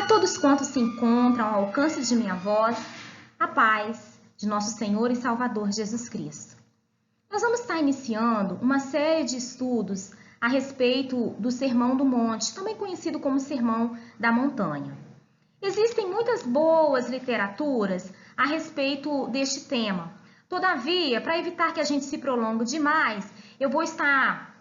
A todos quantos se encontram ao alcance de minha voz, a paz de nosso Senhor e Salvador Jesus Cristo. Nós vamos estar iniciando uma série de estudos a respeito do Sermão do Monte, também conhecido como Sermão da Montanha. Existem muitas boas literaturas a respeito deste tema. Todavia, para evitar que a gente se prolongue demais, eu vou estar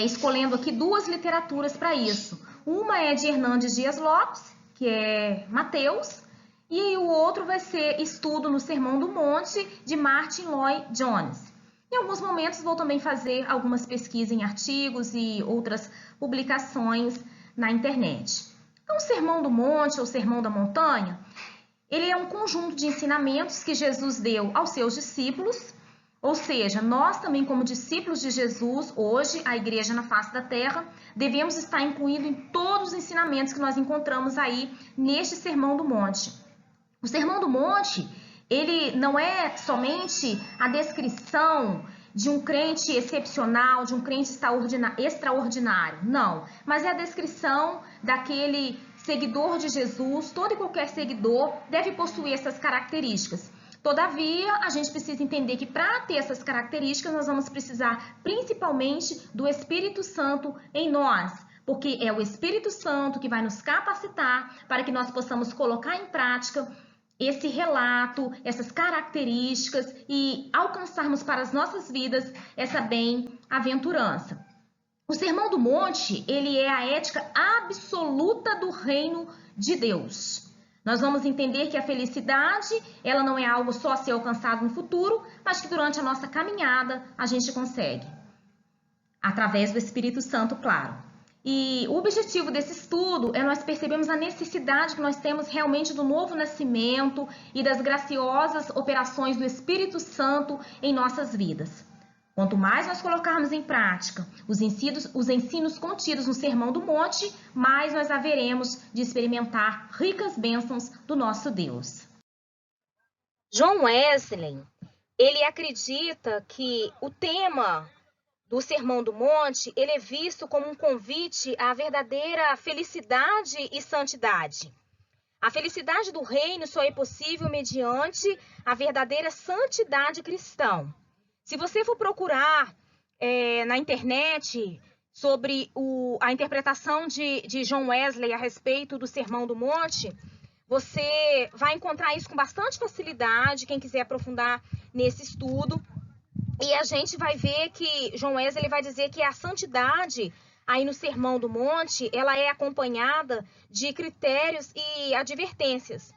escolhendo aqui duas literaturas para isso. Uma é de Hernandes Dias Lopes, que é Mateus, e o outro vai ser Estudo no Sermão do Monte, de Martyn Lloyd-Jones. Em alguns momentos vou também fazer algumas pesquisas em artigos e outras publicações na internet. Então, o Sermão do Monte ou Sermão da Montanha, ele é um conjunto de ensinamentos que Jesus deu aos seus discípulos, ou seja, nós também como discípulos de Jesus, hoje, a igreja na face da terra, devemos estar incluídos em todos os ensinamentos que nós encontramos aí neste Sermão do Monte. O Sermão do Monte, ele não é somente a descrição de um crente excepcional, de um crente extraordinário, não, mas é a descrição daquele seguidor de Jesus. Todo e qualquer seguidor deve possuir essas características. Todavia, a gente precisa entender que para ter essas características, nós vamos precisar principalmente do Espírito Santo em nós, porque é o Espírito Santo que vai nos capacitar para que nós possamos colocar em prática esse relato, essas características e alcançarmos para as nossas vidas essa bem-aventurança. O Sermão do Monte, ele é a ética absoluta do reino de Deus. Nós vamos entender que a felicidade, ela não é algo só a ser alcançado no futuro, mas que durante a nossa caminhada a gente consegue. Através do Espírito Santo, claro. E o objetivo desse estudo é nós percebermos a necessidade que nós temos realmente do novo nascimento e das graciosas operações do Espírito Santo em nossas vidas. Quanto mais nós colocarmos em prática os ensinos contidos no Sermão do Monte, mais nós haveremos de experimentar ricas bênçãos do nosso Deus. John Wesley, ele acredita que o tema do Sermão do Monte, ele é visto como um convite à verdadeira felicidade e santidade. A felicidade do reino só é possível mediante a verdadeira santidade cristã. Se você for procurar na internet sobre a interpretação de John Wesley a respeito do Sermão do Monte, você vai encontrar isso com bastante facilidade, quem quiser aprofundar nesse estudo. E a gente vai ver que John Wesley vai dizer que a santidade aí no Sermão do Monte, ela é acompanhada de critérios e advertências.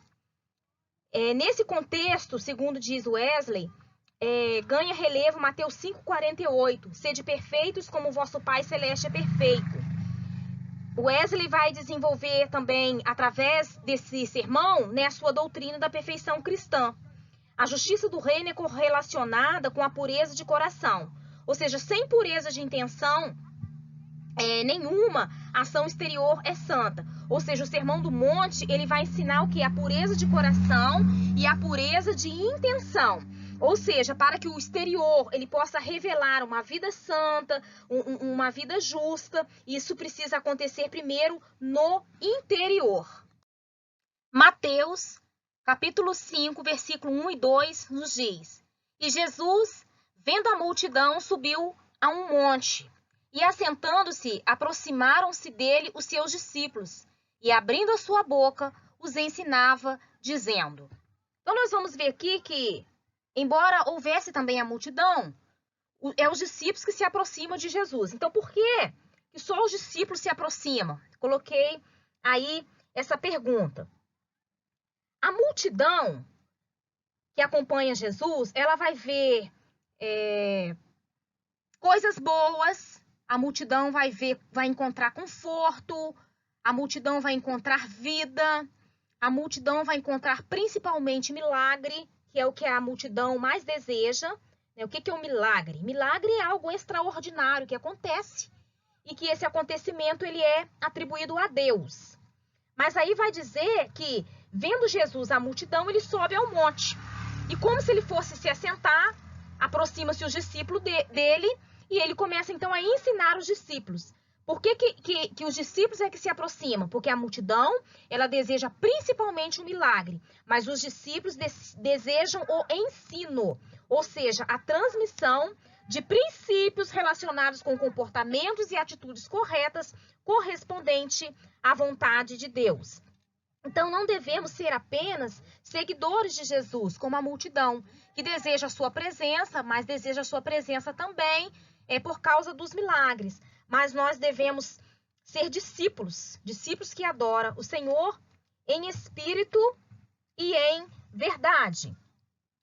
Nesse contexto, segundo diz Wesley, ganha relevo Mateus 5,48, sede perfeitos como o vosso Pai Celeste é perfeito. Wesley vai desenvolver também, através desse sermão, a sua doutrina da perfeição cristã. A justiça do reino é correlacionada com a pureza de coração, ou seja, sem pureza de intenção, nenhuma ação exterior é santa. Ou seja, o Sermão do Monte, ele vai ensinar o que? A pureza de coração e a pureza de intenção. Ou seja, para que o exterior ele possa revelar uma vida santa, uma vida justa, isso precisa acontecer primeiro no interior. Mateus, capítulo 5, versículo 1 e 2, nos diz: E Jesus, vendo a multidão, subiu a um monte, e assentando-se, aproximaram-se dele os seus discípulos, e abrindo a sua boca, os ensinava, dizendo. Então, nós vamos ver aqui que, embora houvesse também a multidão, os discípulos que se aproximam de Jesus. Então, por que só os discípulos se aproximam? Coloquei aí essa pergunta. A multidão que acompanha Jesus, ela vai ver coisas boas, a multidão vai encontrar conforto, a multidão vai encontrar vida, a multidão vai encontrar principalmente milagre, que é o que a multidão mais deseja. O que é um milagre? Milagre é algo extraordinário que acontece e que esse acontecimento ele é atribuído a Deus. Mas aí vai dizer que, vendo Jesus a multidão, ele sobe ao monte. E como se ele fosse se assentar, aproxima-se os discípulos dele e ele começa então a ensinar os discípulos. Por que os discípulos é que se aproximam? Porque a multidão, ela deseja principalmente o milagre, mas os discípulos desejam o ensino, ou seja, a transmissão de princípios relacionados com comportamentos e atitudes corretas correspondente à vontade de Deus. Então, não devemos ser apenas seguidores de Jesus, como a multidão, que deseja a sua presença, mas deseja a sua presença também por causa dos milagres. Mas nós devemos ser discípulos, discípulos que adoram o Senhor em espírito e em verdade.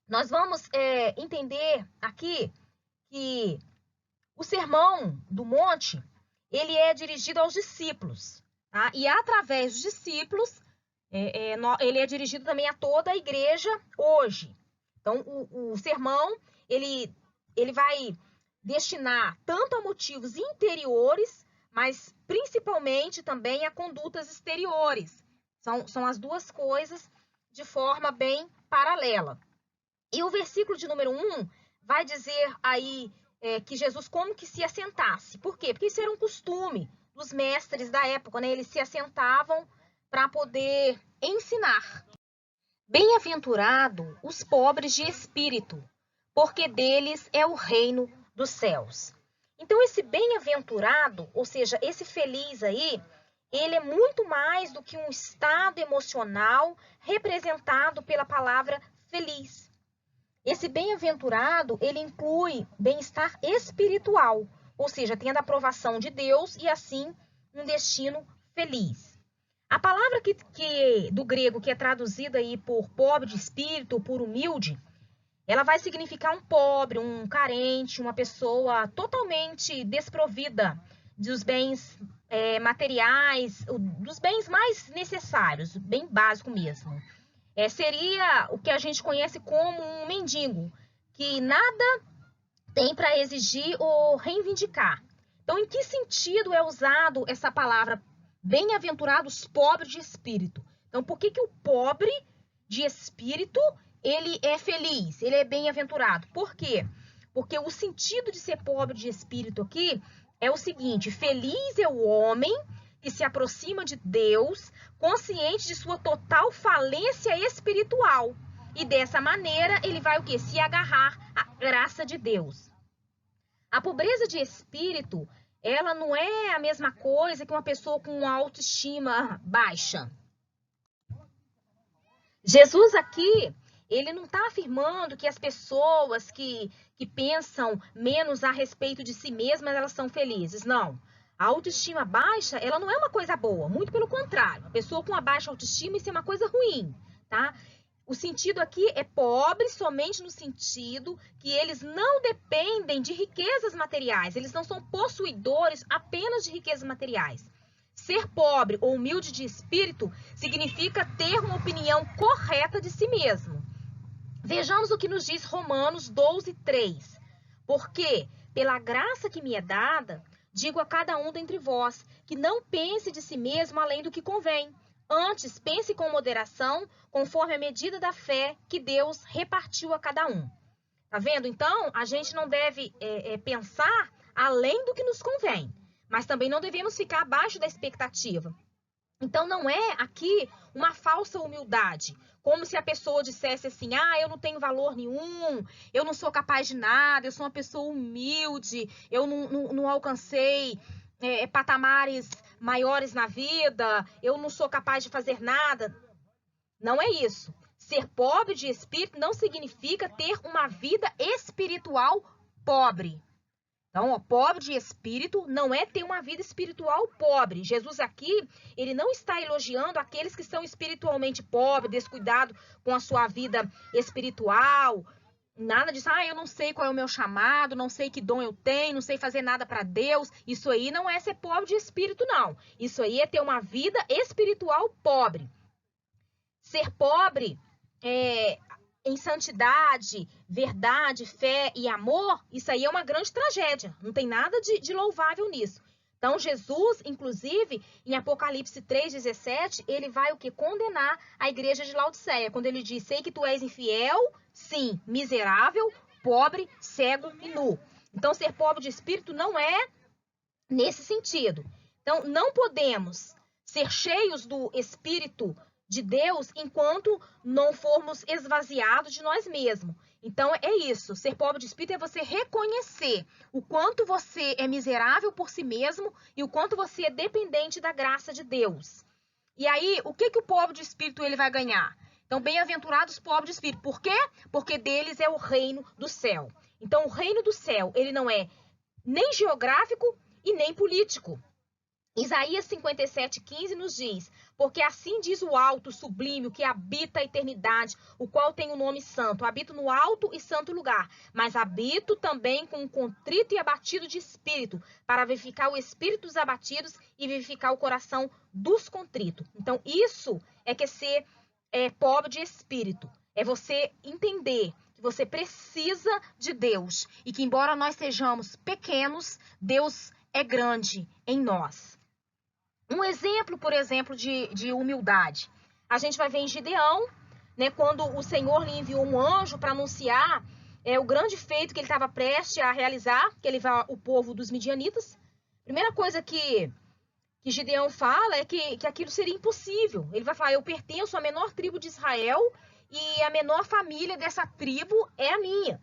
Nós vamos entender aqui que o Sermão do Monte, ele é dirigido aos discípulos, tá? E através dos discípulos, ele é dirigido também a toda a igreja hoje. Então, o sermão, ele vai destinar tanto a motivos interiores, mas principalmente também a condutas exteriores. São as duas coisas de forma bem paralela. E o versículo de número 1 vai dizer aí que Jesus como que se assentasse. Por quê? Porque isso era um costume dos mestres da época, né? Eles se assentavam para poder ensinar. Bem-aventurado os pobres de espírito, porque deles é o reino dos céus. Então, esse bem-aventurado, ou seja, esse feliz aí, ele é muito mais do que um estado emocional representado pela palavra feliz. Esse bem-aventurado, ele inclui bem-estar espiritual, ou seja, tendo a aprovação de Deus e assim um destino feliz. A palavra do grego que é traduzida aí por pobre de espírito, por humilde, ela vai significar um pobre, um carente, uma pessoa totalmente desprovida dos bens materiais, dos bens mais necessários, bem básico mesmo. Seria o que a gente conhece como um mendigo, que nada tem para exigir ou reivindicar. Então, em que sentido é usado essa palavra bem-aventurados pobres de espírito? Então, por que o pobre de espírito, ele é feliz, ele é bem-aventurado? Por quê? Porque o sentido de ser pobre de espírito aqui é o seguinte: feliz é o homem que se aproxima de Deus, consciente de sua total falência espiritual. E dessa maneira, ele vai o quê? Se agarrar à graça de Deus. A pobreza de espírito, ela não é a mesma coisa que uma pessoa com uma autoestima baixa. Jesus aqui, ele não está afirmando que as pessoas que pensam menos a respeito de si mesmas, elas são felizes. Não. A autoestima baixa, ela não é uma coisa boa, muito pelo contrário. A pessoa com uma baixa autoestima, isso é uma coisa ruim, tá? O sentido aqui é pobre somente no sentido que eles não dependem de riquezas materiais, eles não são possuidores apenas de riquezas materiais. Ser pobre ou humilde de espírito significa ter uma opinião correta de si mesmo. Vejamos o que nos diz Romanos 12:3. Porque, pela graça que me é dada, digo a cada um dentre vós, que não pense de si mesmo além do que convém. Antes, pense com moderação, conforme a medida da fé que Deus repartiu a cada um. Tá vendo? Então, a gente não deve pensar além do que nos convém, mas também não devemos ficar abaixo da expectativa. Então, não é aqui uma falsa humildade, como se a pessoa dissesse assim: eu não tenho valor nenhum, eu não sou capaz de nada, eu sou uma pessoa humilde, eu não alcancei patamares maiores na vida, eu não sou capaz de fazer nada. Não é isso. Ser pobre de espírito não significa ter uma vida espiritual pobre. Então, pobre de espírito não é ter uma vida espiritual pobre. Jesus aqui, ele não está elogiando aqueles que são espiritualmente pobres, descuidados com a sua vida espiritual. Nada disso, eu não sei qual é o meu chamado, não sei que dom eu tenho, não sei fazer nada para Deus. Isso aí não é ser pobre de espírito, não. Isso aí é ter uma vida espiritual pobre. Ser pobre em santidade, verdade, fé e amor, isso aí é uma grande tragédia. Não tem nada de louvável nisso. Então, Jesus, inclusive, em Apocalipse 3,17, ele vai o quê? Condenar a igreja de Laodiceia. Quando ele diz: sei que tu és infiel, sim, miserável, pobre, cego e nu. Então, ser pobre de espírito não é nesse sentido. Então, não podemos ser cheios do Espírito de Deus enquanto não formos esvaziados de nós mesmos. Então, é isso. Ser pobre de espírito é você reconhecer o quanto você é miserável por si mesmo e o quanto você é dependente da graça de Deus. E aí, o que o pobre de espírito ele vai ganhar? Então, bem-aventurados os pobres de espírito. Por quê? Porque deles é o reino do céu. Então, o reino do céu, ele não é nem geográfico e nem político. Isaías 57:15 nos diz: porque assim diz o alto, sublime, o que habita a eternidade, o qual tem o nome santo. Habito no alto e santo lugar, mas habito também com um contrito e abatido de espírito, para vivificar o espírito dos abatidos e vivificar o coração dos contritos. Então, isso é que é ser pobre de espírito. É você entender que você precisa de Deus e que, embora nós sejamos pequenos, Deus é grande em nós. Um exemplo, por exemplo, de humildade. A gente vai ver em Gideão, né, quando o Senhor lhe enviou um anjo para anunciar o grande feito que ele estava prestes a realizar, que ele vai o povo dos midianitas. Primeira coisa que Gideão fala é que aquilo seria impossível. Ele vai falar: eu pertenço à menor tribo de Israel e a menor família dessa tribo é a minha.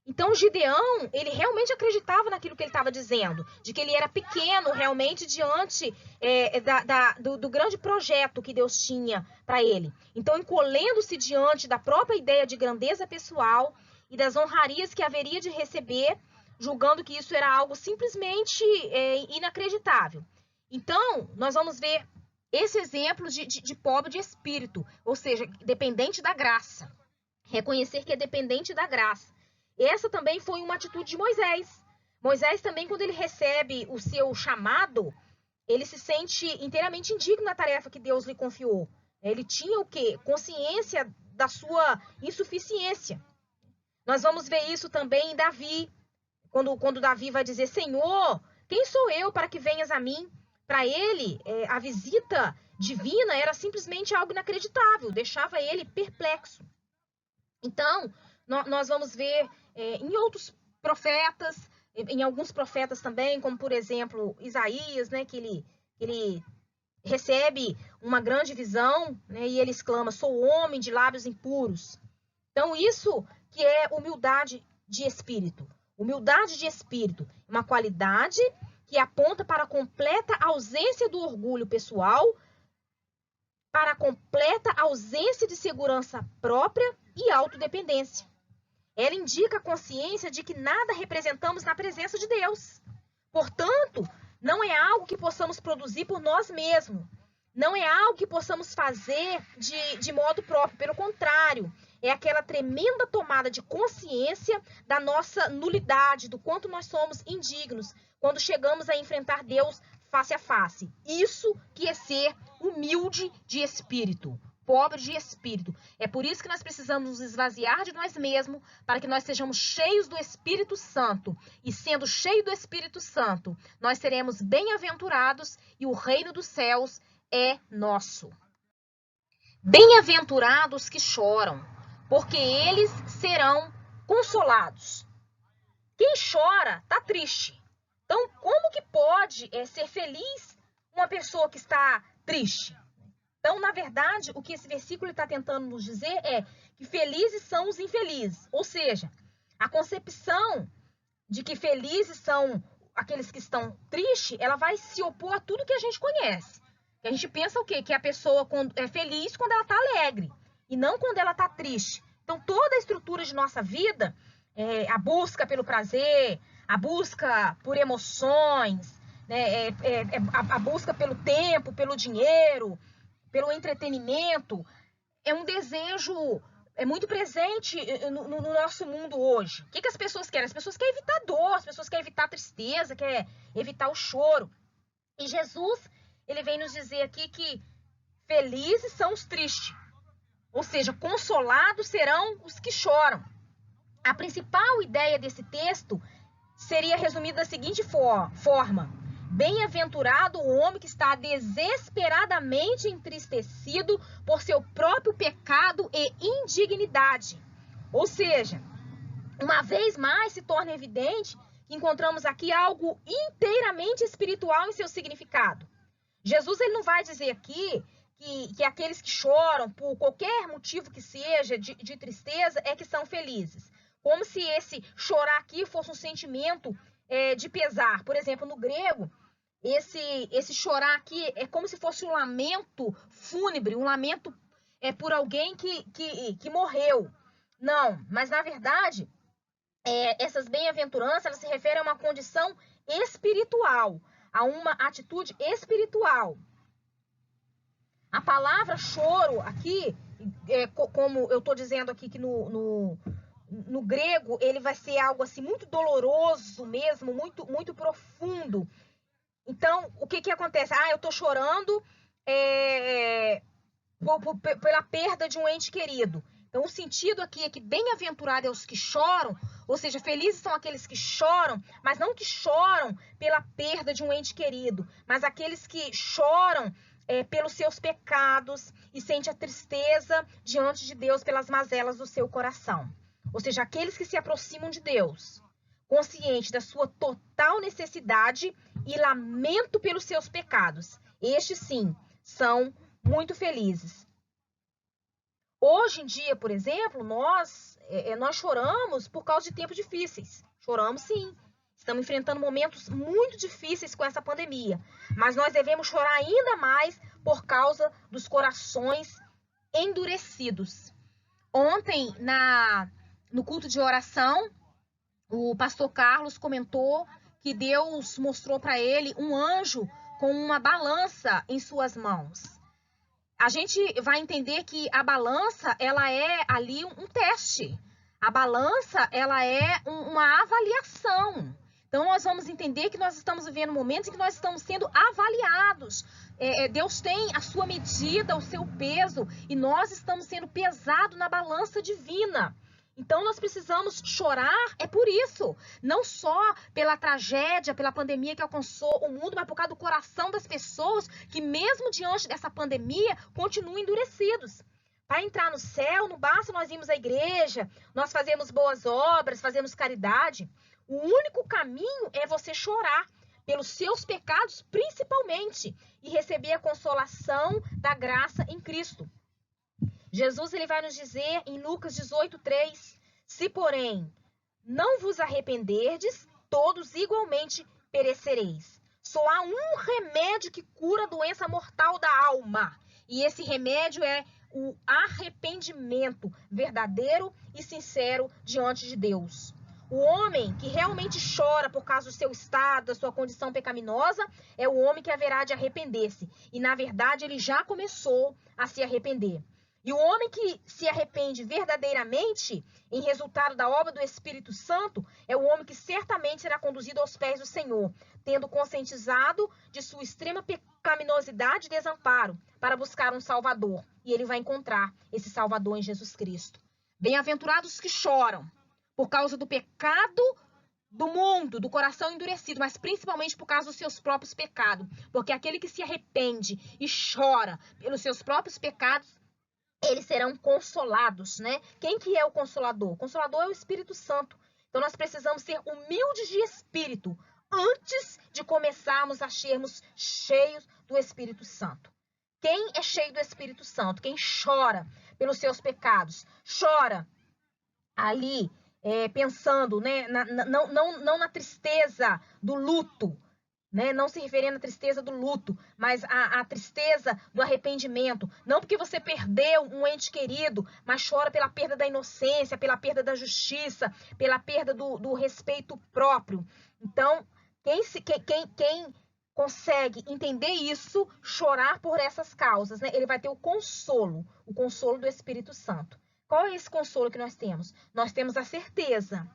Então, Gideão, ele realmente acreditava naquilo que ele estava dizendo, de que ele era pequeno realmente diante do grande projeto que Deus tinha para ele. Então, encolhendo-se diante da própria ideia de grandeza pessoal e das honrarias que haveria de receber, julgando que isso era algo simplesmente inacreditável. Então, nós vamos ver esse exemplo de pobre de espírito, ou seja, dependente da graça. Reconhecer que é dependente da graça. Essa também foi uma atitude de Moisés. Moisés também, quando ele recebe o seu chamado, ele se sente inteiramente indigno na tarefa que Deus lhe confiou. Ele tinha o quê? Consciência da sua insuficiência. Nós vamos ver isso também em Davi, quando Davi vai dizer: Senhor, quem sou eu para que venhas a mim? Para ele, a visita divina era simplesmente algo inacreditável, deixava ele perplexo. Então, nós vamos ver em outros profetas, em alguns profetas também, como por exemplo Isaías, né, que ele recebe uma grande visão, né, e ele exclama: sou homem de lábios impuros. Então, isso que é humildade de espírito. Humildade de espírito, uma qualidade que aponta para a completa ausência do orgulho pessoal, para a completa ausência de segurança própria e autodependência. Ela indica a consciência de que nada representamos na presença de Deus. Portanto, não é algo que possamos produzir por nós mesmos. Não é algo que possamos fazer de modo próprio. Pelo contrário, é aquela tremenda tomada de consciência da nossa nulidade, do quanto nós somos indignos, quando chegamos a enfrentar Deus face a face. Isso que é ser humilde de espírito. Pobre de espírito. É por isso que nós precisamos nos esvaziar de nós mesmos, para que nós sejamos cheios do Espírito Santo. E sendo cheio do Espírito Santo, nós seremos bem-aventurados e o reino dos céus é nosso. Bem-aventurados que choram, porque eles serão consolados. Quem chora está triste. Então, como que pode ser feliz uma pessoa que está triste? Então, na verdade, o que esse versículo está tentando nos dizer é que felizes são os infelizes. Ou seja, a concepção de que felizes são aqueles que estão tristes, ela vai se opor a tudo que a gente conhece. A gente pensa o quê? Que a pessoa é feliz quando ela está alegre e não quando ela está triste. Então, toda a estrutura de nossa vida, a busca pelo prazer, a busca por emoções, né, a busca pelo tempo, pelo dinheiro, pelo entretenimento, é um desejo muito presente no nosso mundo hoje. O que as pessoas querem? As pessoas querem evitar dor, as pessoas querem evitar tristeza, querem evitar o choro. E Jesus, ele vem nos dizer aqui que felizes são os tristes. Ou seja, consolados serão os que choram. A principal ideia desse texto seria resumida da seguinte forma: bem-aventurado o homem que está desesperadamente entristecido por seu próprio pecado e indignidade. Ou seja, uma vez mais se torna evidente que encontramos aqui algo inteiramente espiritual em seu significado. Jesus ele não vai dizer aqui que aqueles que choram por qualquer motivo que seja de tristeza é que são felizes. Como se esse chorar aqui fosse um sentimento de pesar. Por exemplo, no grego, esse chorar aqui é como se fosse um lamento fúnebre, um lamento por alguém que morreu. Não, mas na verdade, essas bem-aventuranças elas se referem a uma condição espiritual, a uma atitude espiritual. A palavra choro aqui, como eu estou dizendo aqui que no grego, ele vai ser algo assim muito doloroso mesmo, muito profundo. Então, o que acontece? Eu estou chorando pela perda de um ente querido. Então, o sentido aqui é que bem-aventurado é os que choram, ou seja, felizes são aqueles que choram, mas não que choram pela perda de um ente querido, mas aqueles que choram pelos seus pecados e sente a tristeza diante de Deus pelas mazelas do seu coração. Ou seja, aqueles que se aproximam de Deus, consciente da sua total necessidade e lamento pelos seus pecados. Estes, sim, são muito felizes. Hoje em dia, por exemplo, nós choramos por causa de tempos difíceis. Choramos, sim. Estamos enfrentando momentos muito difíceis com essa pandemia. Mas nós devemos chorar ainda mais por causa dos corações endurecidos. Ontem, no culto de oração, o pastor Carlos comentou que Deus mostrou para ele um anjo com uma balança em suas mãos. A gente vai entender que a balança, ela é ali um teste. A balança, ela é uma avaliação. Então, nós vamos entender que nós estamos vivendo momentos em que nós estamos sendo avaliados. Deus tem a sua medida, o seu peso, e nós estamos sendo pesados na balança divina. Então, nós precisamos chorar, por isso. Não só pela tragédia, pela pandemia que alcançou o mundo, mas por causa do coração das pessoas que, mesmo diante dessa pandemia, continuam endurecidos. Para entrar no céu, não basta nós irmos à igreja, nós fazemos boas obras, fazemos caridade. O único caminho é você chorar pelos seus pecados, principalmente, e receber a consolação da graça em Cristo. Jesus ele vai nos dizer em Lucas 18:3, se porém não vos arrependerdes, todos igualmente perecereis. Só há um remédio que cura a doença mortal da alma, e esse remédio é o arrependimento verdadeiro e sincero diante de Deus. O homem que realmente chora por causa do seu estado, da sua condição pecaminosa, é o homem que haverá de arrepender-se. E, na verdade, ele já começou a se arrepender. E o homem que se arrepende verdadeiramente, em resultado da obra do Espírito Santo, é o homem que certamente será conduzido aos pés do Senhor, tendo conscientizado de sua extrema pecaminosidade e desamparo, para buscar um Salvador. E ele vai encontrar esse Salvador em Jesus Cristo. Bem-aventurados que choram por causa do pecado do mundo, do coração endurecido, mas principalmente por causa dos seus próprios pecados. Porque aquele que se arrepende e chora pelos seus próprios pecados, eles serão consolados, né? Quem que é o Consolador? O Consolador é o Espírito Santo. Então nós precisamos ser humildes de espírito antes de começarmos a sermos cheios do Espírito Santo. Quem é cheio do Espírito Santo? Quem chora pelos seus pecados? Chora ali pensando, né, não na tristeza do luto, né, não se referindo à tristeza do luto, mas à tristeza do arrependimento. Não porque você perdeu um ente querido, mas chora pela perda da inocência, pela perda da justiça, pela perda do respeito próprio. Então, quem consegue entender isso, chorar por essas causas, né, ele vai ter o consolo do Espírito Santo. Qual é esse consolo que nós temos? Nós temos a certeza,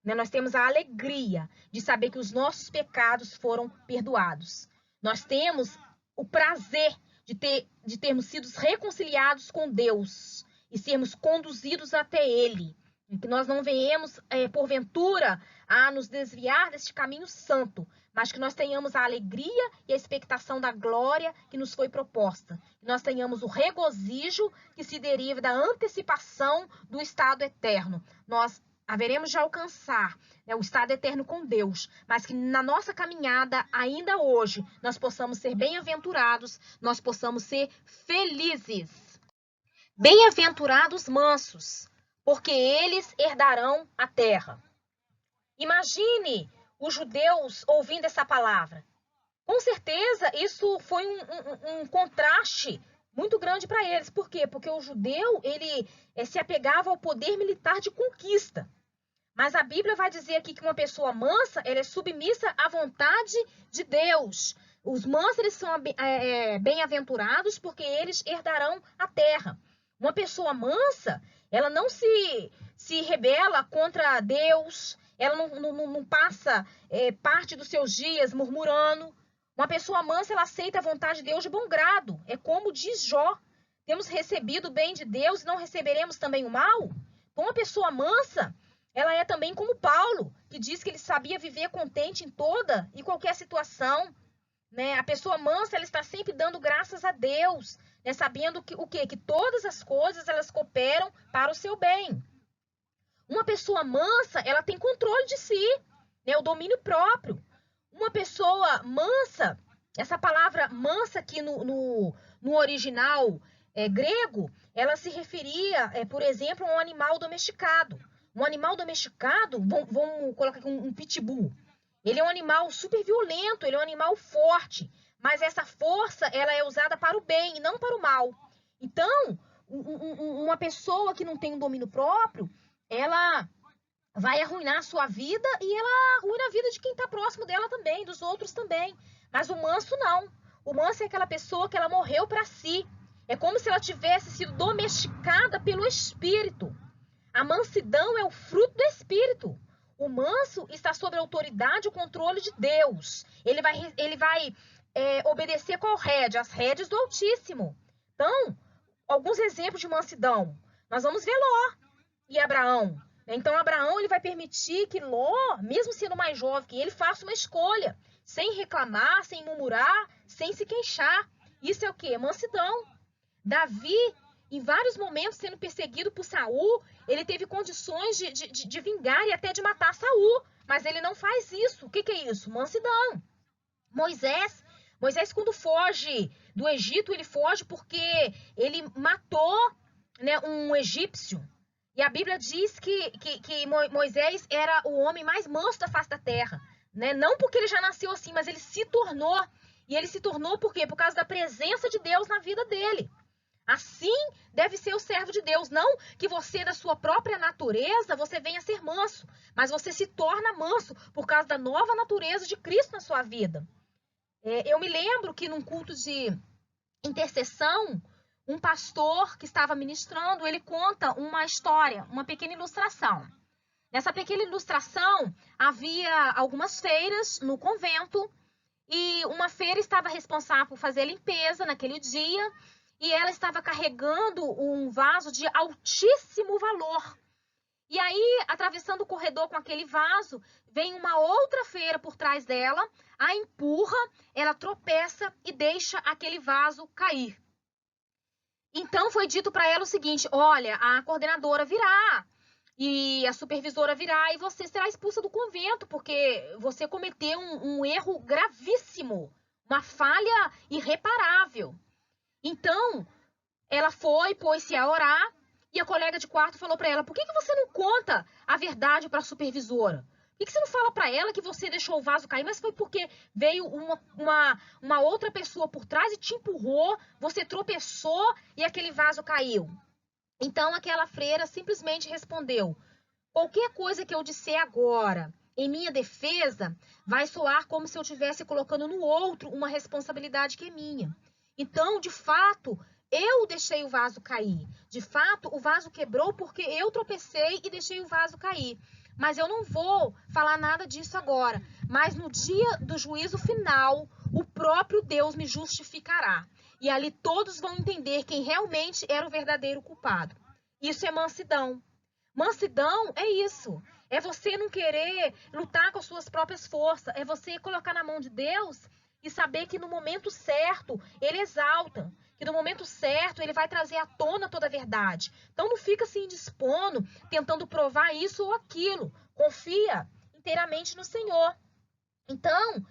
né? Nós temos a alegria de saber que os nossos pecados foram perdoados. Nós temos o prazer de termos sido reconciliados com Deus e sermos conduzidos até Ele. E que nós não venhamos, porventura, a nos desviar deste caminho santo, mas que nós tenhamos a alegria e a expectação da glória que nos foi proposta. Que nós tenhamos o regozijo que se deriva da antecipação do estado eterno. Nós haveremos de alcançar, né, o estado eterno com Deus, mas que na nossa caminhada, ainda hoje, nós possamos ser bem-aventurados, nós possamos ser felizes. Bem-aventurados mansos, porque eles herdarão a terra. Imagine os judeus ouvindo essa palavra. Com certeza, isso foi um contraste muito grande para eles. Por quê? Porque o judeu, ele se apegava ao poder militar de conquista. Mas a Bíblia vai dizer aqui que uma pessoa mansa, ela é submissa à vontade de Deus. Os mansos, eles são bem-aventurados porque eles herdarão a terra. Uma pessoa mansa, ela não se rebela contra Deus, ela não passa parte dos seus dias murmurando. Uma pessoa mansa, ela aceita a vontade de Deus de bom grado. É como diz Jó, temos recebido o bem de Deus e não receberemos também o mal? Então, uma pessoa mansa, ela é também como Paulo, que diz que ele sabia viver contente em toda e qualquer situação. Né? A pessoa mansa, ela está sempre dando graças a Deus, né? Sabendo que o quê? Que todas as coisas, elas cooperam para o seu bem. Uma pessoa mansa, ela tem controle de si, né? O domínio próprio. Uma pessoa mansa, essa palavra mansa aqui no original grego, ela se referia, por exemplo, a um animal domesticado. Um animal domesticado, vamos colocar aqui um pitbull. Ele é um animal super violento, ele é um animal forte, mas essa força ela é usada para o bem e não para o mal. Então, uma pessoa que não tem um domínio próprio, ela vai arruinar a sua vida e ela arruina a vida de quem está próximo dela também, dos outros também. Mas o manso não. O manso é aquela pessoa que ela morreu para si. É como se ela tivesse sido domesticada pelo Espírito. A mansidão é o fruto do Espírito. O manso está sob a autoridade e o controle de Deus. Ele vai obedecer qual rédea? As rédeas do Altíssimo. Então, alguns exemplos de mansidão. Nós vamos ver Ló e Abraão. Então, Abraão ele vai permitir que Ló, mesmo sendo mais jovem que ele, faça uma escolha, sem reclamar, sem murmurar, sem se queixar. Isso é o quê? Mansidão. Davi, em vários momentos, sendo perseguido por Saul, ele teve condições de vingar e até de matar Saul, mas ele não faz isso. O que é isso? Mansidão. Moisés, quando foge do Egito, ele foge porque ele matou, né, um egípcio. E a Bíblia diz que Moisés era o homem mais manso da face da terra. Né? Não porque ele já nasceu assim, mas ele se tornou. E ele se tornou por quê? Por causa da presença de Deus na vida dele. Assim deve ser o servo de Deus. Não que você, da sua própria natureza, você venha a ser manso. Mas você se torna manso por causa da nova natureza de Cristo na sua vida. Eu me lembro que num culto de intercessão, um pastor que estava ministrando, ele conta uma história, uma pequena ilustração. Nessa pequena ilustração, havia algumas feiras no convento e uma feira estava responsável por fazer a limpeza naquele dia e ela estava carregando um vaso de altíssimo valor. E aí, atravessando o corredor com aquele vaso, vem uma outra feira por trás dela, a empurra, ela tropeça e deixa aquele vaso cair. Então, foi dito para ela o seguinte, olha, a coordenadora virá e a supervisora virá e você será expulsa do convento, porque você cometeu um erro gravíssimo, uma falha irreparável. Então, ela foi, pôs-se a orar e a colega de quarto falou para ela, por que você não conta a verdade para a supervisora? Por que você não fala para ela que você deixou o vaso cair, mas foi porque veio uma outra pessoa por trás e te empurrou, você tropeçou e aquele vaso caiu? Então, aquela freira simplesmente respondeu, qualquer coisa que eu disser agora em minha defesa vai soar como se eu estivesse colocando no outro uma responsabilidade que é minha. Então, de fato, eu deixei o vaso cair. De fato, o vaso quebrou porque eu tropecei e deixei o vaso cair. Mas eu não vou falar nada disso agora. Mas no dia do juízo final, o próprio Deus me justificará. E ali todos vão entender quem realmente era o verdadeiro culpado. Isso é mansidão. Mansidão é isso. É você não querer lutar com as suas próprias forças. É você colocar na mão de Deus e saber que no momento certo, Ele exalta. Que no no momento certo, ele vai trazer à tona toda a verdade. Então, não fica se indispondo, tentando provar isso ou aquilo. Confia inteiramente no Senhor. Então,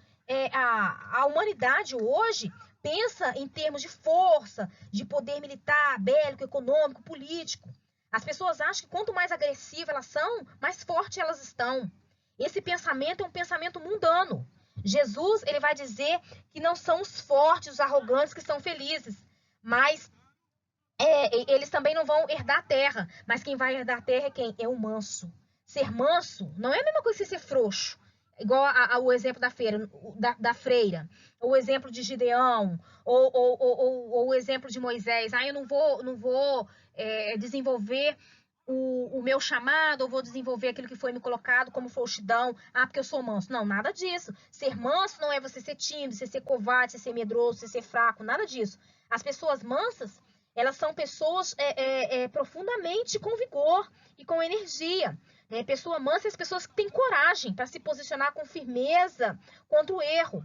a humanidade hoje pensa em termos de força, de poder militar, bélico, econômico, político. As pessoas acham que quanto mais agressivas elas são, mais fortes elas estão. Esse pensamento é um pensamento mundano. Jesus, ele vai dizer que não são os fortes, os arrogantes que são felizes, mas eles também não vão herdar a terra. Mas quem vai herdar a terra é quem? É o manso. Ser manso não é a mesma coisa que ser frouxo. Igual o exemplo da freira, ou o exemplo de Gideão, ou o exemplo de Moisés. Eu não vou desenvolver o meu chamado, ou vou desenvolver aquilo que foi me colocado como frouxidão, porque eu sou manso. Não, nada disso. Ser manso não é você ser tímido, você ser covarde, você ser medroso, você ser fraco, nada disso. As pessoas mansas, elas são pessoas profundamente com vigor e com energia. Pessoa mansa é as pessoas que têm coragem para se posicionar com firmeza contra o erro.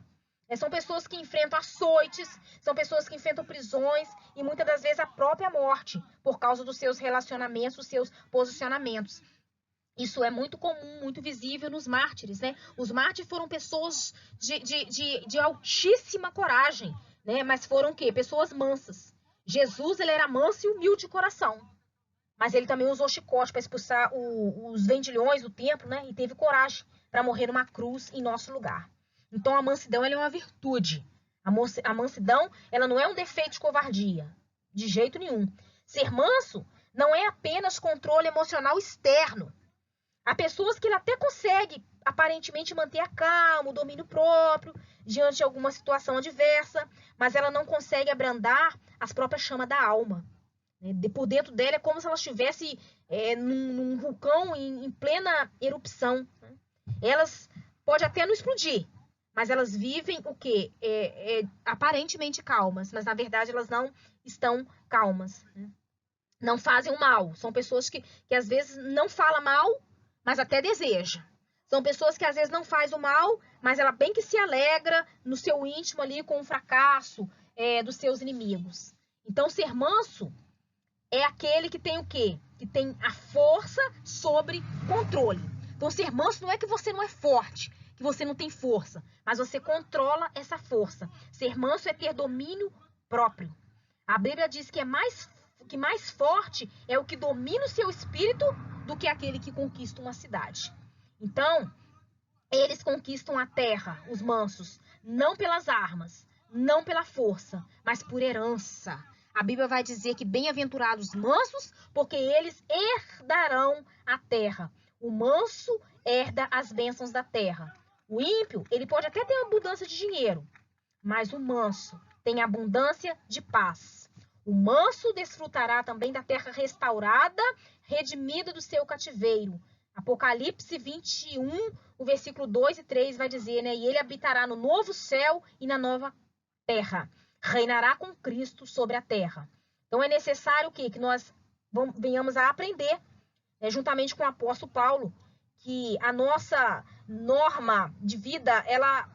São pessoas que enfrentam açoites, são pessoas que enfrentam prisões e muitas das vezes a própria morte por causa dos seus relacionamentos, dos seus posicionamentos. Isso é muito comum, muito visível nos mártires, né? Os mártires foram pessoas de altíssima coragem, né? Mas foram o quê? Pessoas mansas. Jesus, ele era manso e humilde de coração. Mas ele também usou chicote para expulsar os vendilhões do templo, né? E teve coragem para morrer numa cruz em nosso lugar. Então, a mansidão ela é uma virtude. A mansidão ela não é um defeito de covardia, de jeito nenhum. Ser manso não é apenas controle emocional externo. Há pessoas que ele até consegue, aparentemente, manter a calma, o domínio próprio, diante de alguma situação adversa, mas ela não consegue abrandar as próprias chamas da alma. Por dentro dela é como se ela estivesse num vulcão em plena erupção. Elas podem até não explodir, mas elas vivem o quê? Aparentemente calmas, mas na verdade elas não estão calmas. Não fazem o mal. São pessoas que às vezes não falam mal, mas até deseja. São pessoas que às vezes não fazem o mal, mas ela bem que se alegra no seu íntimo ali com o fracasso dos seus inimigos. Então, ser manso é aquele que tem o quê? Que tem a força sobre controle. Então, ser manso não é que você não é forte, que você não tem força, mas você controla essa força. Ser manso é ter domínio próprio. A Bíblia diz que mais forte é o que domina o seu espírito do que aquele que conquista uma cidade. Então, eles conquistam a terra, os mansos, não pelas armas, não pela força, mas por herança. A Bíblia vai dizer que bem-aventurados os mansos, porque eles herdarão a terra. O manso herda as bênçãos da terra. O ímpio, ele pode até ter abundância de dinheiro, mas o manso tem abundância de paz. O manso desfrutará também da terra restaurada, redimida do seu cativeiro. Apocalipse 21, o versículo 2 e 3 vai dizer, né? E ele habitará no novo céu e na nova terra. Reinará com Cristo sobre a terra. Então é necessário que nós venhamos a aprender, juntamente com o apóstolo Paulo, que a nossa norma de vida, ela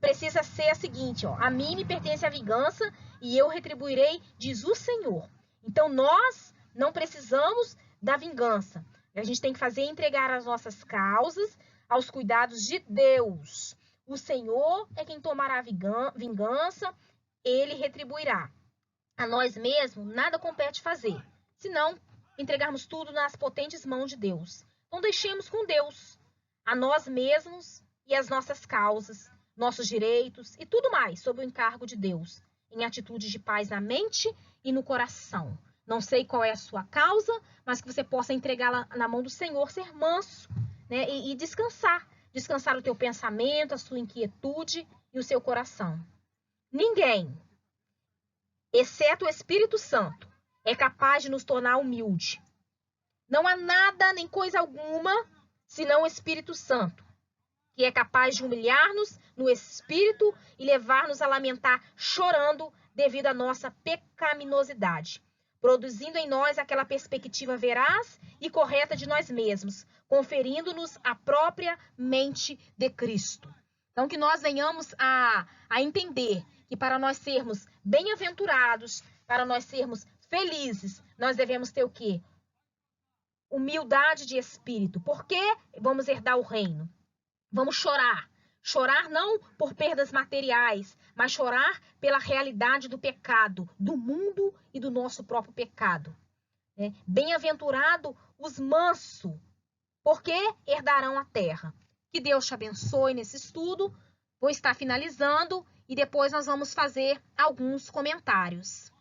precisa ser a seguinte, a mim me pertence a vingança e eu retribuirei, diz o Senhor. Então nós não precisamos da vingança. A gente tem que entregar as nossas causas aos cuidados de Deus. O Senhor é quem tomará a vingança, ele retribuirá. A nós mesmos nada compete fazer, senão entregarmos tudo nas potentes mãos de Deus. Então deixemos com Deus a nós mesmos e as nossas causas, nossos direitos e tudo mais sob o encargo de Deus, em atitude de paz na mente e no coração. Não sei qual é a sua causa, mas que você possa entregá-la na mão do Senhor, ser manso, né? E descansar o teu pensamento, a sua inquietude e o seu coração. Ninguém, exceto o Espírito Santo, é capaz de nos tornar humilde. Não há nada nem coisa alguma, senão o Espírito Santo, que é capaz de humilhar-nos no espírito e levar-nos a lamentar chorando devido à nossa pecaminosidade, produzindo em nós aquela perspectiva veraz e correta de nós mesmos, conferindo-nos a própria mente de Cristo. Então, que nós venhamos a entender que para nós sermos bem-aventurados, para nós sermos felizes, nós devemos ter o quê? Humildade de espírito. Por que vamos herdar o reino? Vamos chorar. Chorar não por perdas materiais, mas chorar pela realidade do pecado, do mundo e do nosso próprio pecado. Bem-aventurado os mansos, porque herdarão a terra. Que Deus te abençoe nesse estudo. Vou estar finalizando e depois nós vamos fazer alguns comentários.